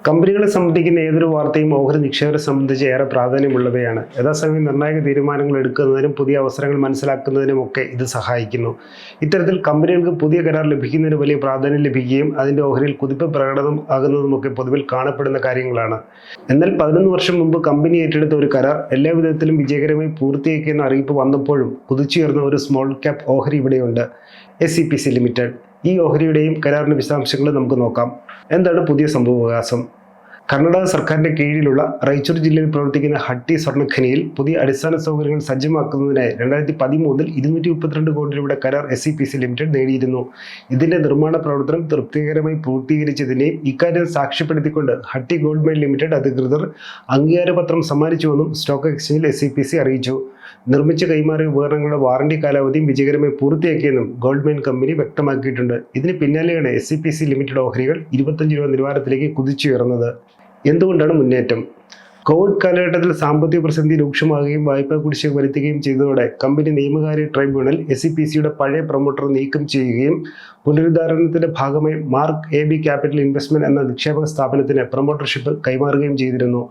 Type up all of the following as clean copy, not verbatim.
കമ്പനികളെ സംബന്ധിക്കുന്ന ഏതൊരു വാർത്തയും ഓഹരി നിക്ഷേപകരെ സംബന്ധിച്ച് ഏറെ പ്രാധാന്യമുള്ളവയാണ്. യഥാസമയം നിർണായക തീരുമാനങ്ങൾ എടുക്കുന്നതിനും പുതിയ അവസരങ്ങൾ മനസ്സിലാക്കുന്നതിനുമൊക്കെ ഇത് സഹായിക്കുന്നു. ഇത്തരത്തിൽ കമ്പനികൾക്ക് പുതിയ കരാർ ലഭിക്കുന്നതിന് വലിയ പ്രാധാന്യം ലഭിക്കുകയും അതിൻ്റെ ഓഹരിയിൽ കുതിപ്പ് പ്രകടനം ആകുന്നതുമൊക്കെ പൊതുവിൽ കാണപ്പെടുന്ന കാര്യങ്ങളാണ്. എന്നാൽ 11 വർഷം മുമ്പ് കമ്പനി ഏറ്റെടുത്ത ഒരു കരാർ എല്ലാ വിധത്തിലും വിജയകരമായി പൂർത്തിയാക്കിയെന്ന അറിയിപ്പ് വന്നപ്പോഴും കുതിച്ചുയർന്ന ഒരു സ്മോൾ ക്യാപ് ഓഹരി ഇവിടെയുണ്ട്, SCPC ലിമിറ്റഡ്. ഈ ഓഹരിയുടെയും കരാറിൻ്റെ വിശദാംശങ്ങൾ നമുക്ക് നോക്കാം. എന്താണ് പുതിയ സംഭവവികാസം? കർണാടക സർക്കാരിൻ്റെ കീഴിലുള്ള റൈച്ചൂർ ജില്ലയിൽ പ്രവർത്തിക്കുന്ന ഹട്ടി സ്വർണ്ണഖനിയിൽ പുതിയ അടിസ്ഥാന സൗകര്യങ്ങൾ സജ്ജമാക്കുന്നതിനായി 2013 232 കോടി രൂപയുടെ കരാർ SCPC ലിമിറ്റഡ് നേടിയിരുന്നു. ഇതിൻ്റെ നിർമ്മാണ പ്രവർത്തനം തൃപ്തികരമായി പൂർത്തീകരിച്ചതിനെയും ഇക്കാര്യം സാക്ഷ്യപ്പെടുത്തിക്കൊണ്ട് ഹട്ടി ഗോൾഡ് മൈൻ ലിമിറ്റഡ് അധികൃതർ അംഗീകാരപത്രം സമ്മാനിച്ചുവെന്നും സ്റ്റോക്ക് എക്സ്ചേഞ്ചിൽ SCPC അറിയിച്ചു. നിർമ്മിച്ച് കൈമാറിയ ഉപകരണങ്ങളുടെ വാറണ്ടി കാലാവധിയും വിജയകരമായി പൂർത്തിയാക്കിയെന്നും ഗോൾഡ് മൈൻ കമ്പനി വ്യക്തമാക്കിയിട്ടുണ്ട്. ഇതിന് പിന്നാലെയാണ് SCPC ലിമിറ്റഡ് ഓഹരികൾ 25 രൂപ നിലവാരത്തിലേക്ക് കുതിച്ചുയർന്നത്. എന്തുകൊണ്ടാണ് മുന്നേറ്റം? കോവിഡ് കാലഘട്ടത്തിൽ സാമ്പത്തിക പ്രതിസന്ധി രൂക്ഷമാകുകയും വായ്പാ കുടിശ്ശിക വരുത്തുകയും ചെയ്തതോടെ കമ്പനി നിയമകാര്യ ട്രൈബ്യൂണൽ SCPCയുടെ പഴയ പ്രൊമോട്ടർ നീക്കം ചെയ്യുകയും പുനരുദ്ധാരണത്തിന്റെ ഭാഗമായി മാർക്ക് AB ക്യാപിറ്റൽ ഇൻവെസ്റ്റ്മെന്റ് എന്ന നിക്ഷേപക സ്ഥാപനത്തിന് പ്രൊമോട്ടർഷിപ്പ് കൈമാറുകയും ചെയ്തിരുന്നു.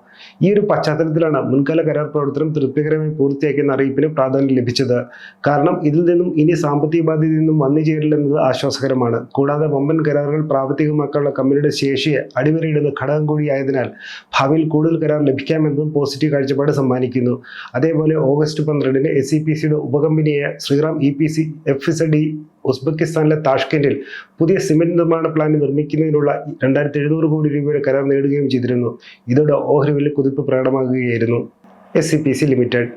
ഈ ഒരു പശ്ചാത്തലത്തിലാണ് മുൻകാല കരാർ പ്രവർത്തനം തൃപ്തികരമായി പൂർത്തിയാക്കിയെന്ന അറിയിപ്പിന് പ്രാധാന്യം ലഭിച്ചത്. കാരണം ഇതിൽ നിന്നും ഇനി സാമ്പത്തിക ബാധ്യതയിൽ നിന്നും വന്നു ചേരില്ലെന്നത് ആശ്വാസകരമാണ്. കൂടാതെ വമ്പൻ കരാറുകൾ പ്രാവർത്തികമാക്കാനുള്ള കമ്പനിയുടെ ശേഷിയെ അടിവരയിടുന്ന ഘടകം കൂടിയായതിനാൽ ഭാവിയിൽ കൂടുതൽ കരാർ ലഭിക്കാമെന്നതും പോസിറ്റീവ് കാഴ്ചപ്പാട് സമ്മാനിക്കുന്നു. അതേപോലെ ഓഗസ്റ്റ് 12 SCPCയുടെ ഉപകമ്പനിയായ ശ്രീറാം EPC FZE ഉസ്ബെക്കിസ്ഥാനിലെ താഷ്കെൻഡിൽ പുതിയ സിമെന്റ് നിർമ്മാണ പ്ലാന്റ് നിർമ്മിക്കുന്നതിനുള്ള 2700 കോടി രൂപയുടെ കരാർ നേടുകയും ചെയ്തിരുന്നു. ഇതോടെ ഓഹരി വില കുതിപ്പ് പ്രകടമാകുകയായിരുന്നു. SCPC ലിമിറ്റഡ്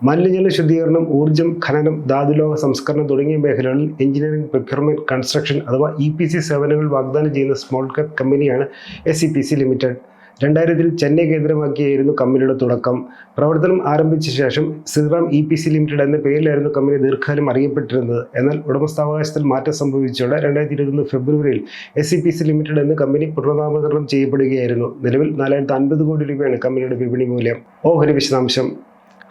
മലിനജല ശുദ്ധീകരണം, ഊർജ്ജം, ഖനനം, ധാതുലോഹ സംസ്കരണം തുടങ്ങിയ മേഖലകളിൽ എഞ്ചിനീയറിംഗ്, പ്രൊക്യൂർമെന്റ്, കൺസ്ട്രക്ഷൻ അഥവാ EPC സേവനങ്ങൾ വാഗ്ദാനം ചെയ്യുന്ന സ്മോൾ ക്യാപ് കമ്പനിയാണ് SCPC ലിമിറ്റഡ്. 2000 ചെന്നൈ കേന്ദ്രമാക്കിയായിരുന്നു കമ്പനിയുടെ തുടക്കം. പ്രവർത്തനം ആരംഭിച്ച ശേഷം ശ്രീറാം EPC ലിമിറ്റഡ് എന്ന പേരിലായിരുന്നു കമ്പനി ദീർഘകാലം അറിയപ്പെട്ടിരുന്നത്. എന്നാൽ ഉടമസ്ഥാവകാശത്തിൽ മാറ്റം സംഭവിച്ചതോടെ 2021 ഫെബ്രുവരിയിൽ SCPC ലിമിറ്റഡ് എന്ന കമ്പനി പുനർനാമകരണം ചെയ്യപ്പെടുകയായിരുന്നു. നിലവിൽ 450 കോടി രൂപയാണ് കമ്പനിയുടെ വിപണി മൂല്യം. ഓഹരി വിശദാംശം.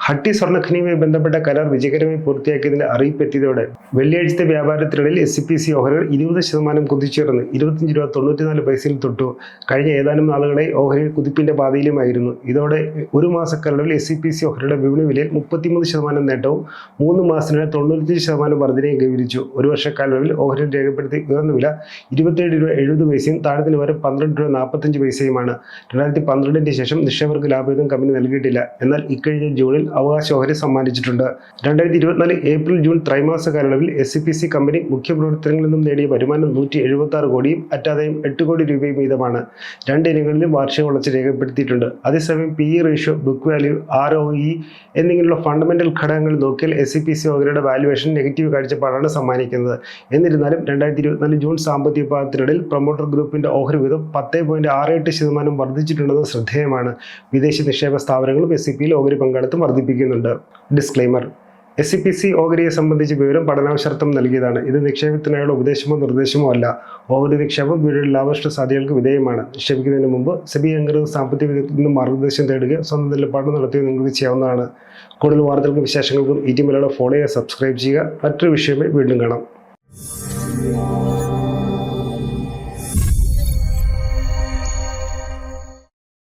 ഹട്ടി സ്വർണ്ണഖനിയുമായി ബന്ധപ്പെട്ട കരാർ വിജയകരമായി പൂർത്തിയാക്കിയതിന്റെ അറിയിപ്പെത്തിയതോടെ വെള്ളിയാഴ്ചത്തെ വ്യാപാരത്തിനിടയിൽ SCPC ഓഹരികൾ 20% കുതിച്ചുയർന്ന് 25 രൂപ 94 പൈസയിൽ തൊട്ടു. കഴിഞ്ഞ ഏതാനും നാളുകളായി ഓഹരികൾ കുതിപ്പിന്റെ പാതയിലുമായിരുന്നു. ഇതോടെ ഒരു മാസക്കാലയളവിൽ SCPC ഓഹരിയുടെ വിപണി വിലയിൽ 33% നേട്ടവും 3 മാസത്തിനിടെ 95% വർധനയും കൈവരിച്ചു. ഒരു വർഷക്കാലയളവിൽ ഓഹരികൾ രേഖപ്പെടുത്തിയ ഉയർന്ന വില 27 രൂപ 70 പൈസയും താഴത്തെ നിലവാരം 12 രൂപ 45 പൈസയുമാണ്. 2012 ശേഷം നിക്ഷേപകർക്ക് ലാഭവിഹിതം കമ്പനി നൽകിയിട്ടില്ല. എന്നാൽ ഇക്കഴിഞ്ഞ ജൂണിൽ അവകാശ ഓഹരി സമ്മാനിച്ചിട്ടുണ്ട്. 2024 ഏപ്രിൽ ജൂൺ ത്രൈമാസ കാലയളവിൽ SCPC കമ്പനി മുഖ്യ പ്രവർത്തനങ്ങളിൽ നിന്നും നേടിയ വരുമാനം 176 കോടിയും അറ്റാദായം 8 കോടി രൂപയും വീതമാണ്. 2 ഇനങ്ങളിലും വാർഷിക വളർച്ച രേഖപ്പെടുത്തിയിട്ടുണ്ട്. അതേസമയം PE ratio, book value, ROE എന്നിങ്ങനെയുള്ള ഫണ്ടമെന്റൽ ഘടകങ്ങൾ നോക്കിയാൽ SCPC ഓഹരിയുടെ വാല്യുവേഷൻ നെഗറ്റീവ് കാഴ്ചപ്പാടാണ് സമ്മാനിക്കുന്നത്. എന്നിരുന്നാലും 2024 ജൂൺ സാമ്പത്തിക പാദത്തിനിടയിൽ പ്രൊമോട്ടർ ഗ്രൂപ്പിന്റെ ഓഹരി വീതം 10.68% വർദ്ധിച്ചിട്ടുണ്ടെന്ന് ശ്രദ്ധേയമാണ്. വിദേശ നിക്ഷേപ സ്ഥാപനങ്ങളും SCPയിൽ ഓഹരി പങ്കാളിത്തം വർദ്ധിപ്പിക്കുന്നുണ്ട്. ഡിസ്ക്ലെയിമർ: SCPC ഓഹരിയെ സംബന്ധിച്ച വിവരം പഠനാവശ്യാർത്ഥം നൽകിയതാണ്. ഇത് നിക്ഷേപത്തിനായുള്ള ഉപദേശമോ നിർദ്ദേശമോ അല്ല. ഓഹരി നിക്ഷേപം വീടുകളിൽ ലാഭനഷ്ട സാധ്യതകൾക്ക് വിധേയമാണ്. നിക്ഷേപിക്കുന്നതിന് മുമ്പ് സെബി അംഗീകൃത സാമ്പത്തിക വിദഗ്ധരിൽ നിന്ന് മാർഗ്ഗനിർദ്ദേശം തേടുകയോ സ്വന്തം നിലപാട് നടത്തുകയോ നിങ്ങൾക്ക് ചെയ്യാവുന്നതാണ്. കൂടുതൽ വാർത്തകൾക്കും വിശേഷങ്ങൾക്കും ET മലയാളം ഫോളോ ചെയ്യുക, സബ്സ്ക്രൈബ് ചെയ്യുക. മറ്റൊരു വിഷയമായി വീണ്ടും കാണാം.